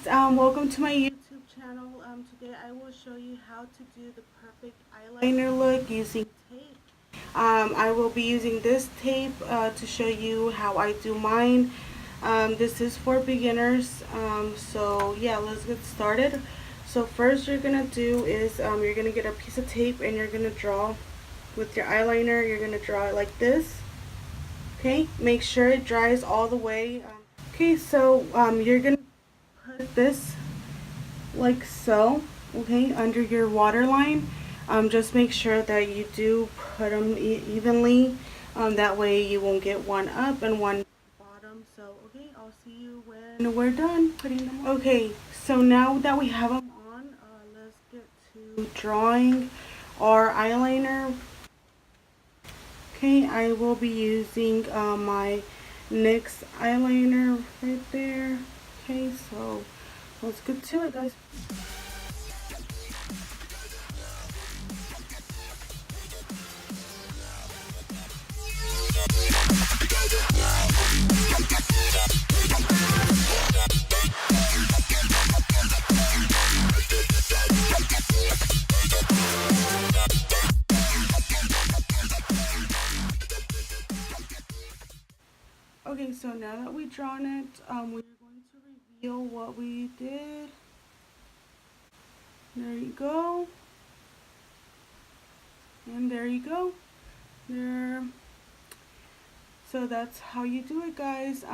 Welcome to my YouTube channel. Today I will show you how to do the perfect eyeliner look using tape. I will be using this tape to show you how I do mine. This is for beginners, so yeah, let's get started. So first you're gonna do is you're gonna get a piece of tape and you're gonna draw with your eyeliner. You're gonna draw it like this. Okay, make sure it dries all the way. Okay, so you're gonna put this like so, okay, under your waterline. Just make sure that you do put them evenly. That way you won't get one up and one bottom. So okay, I'll see you when we're done putting them on. Okay, so now that we have them on, let's get to drawing our eyeliner. Okay, I will be using my NYX eyeliner right there. Okay, so let's get to it, guys. Okay, so now that we've drawn it, we're going to reveal what we did. There you go. And there you go. There. So that's how you do it, guys.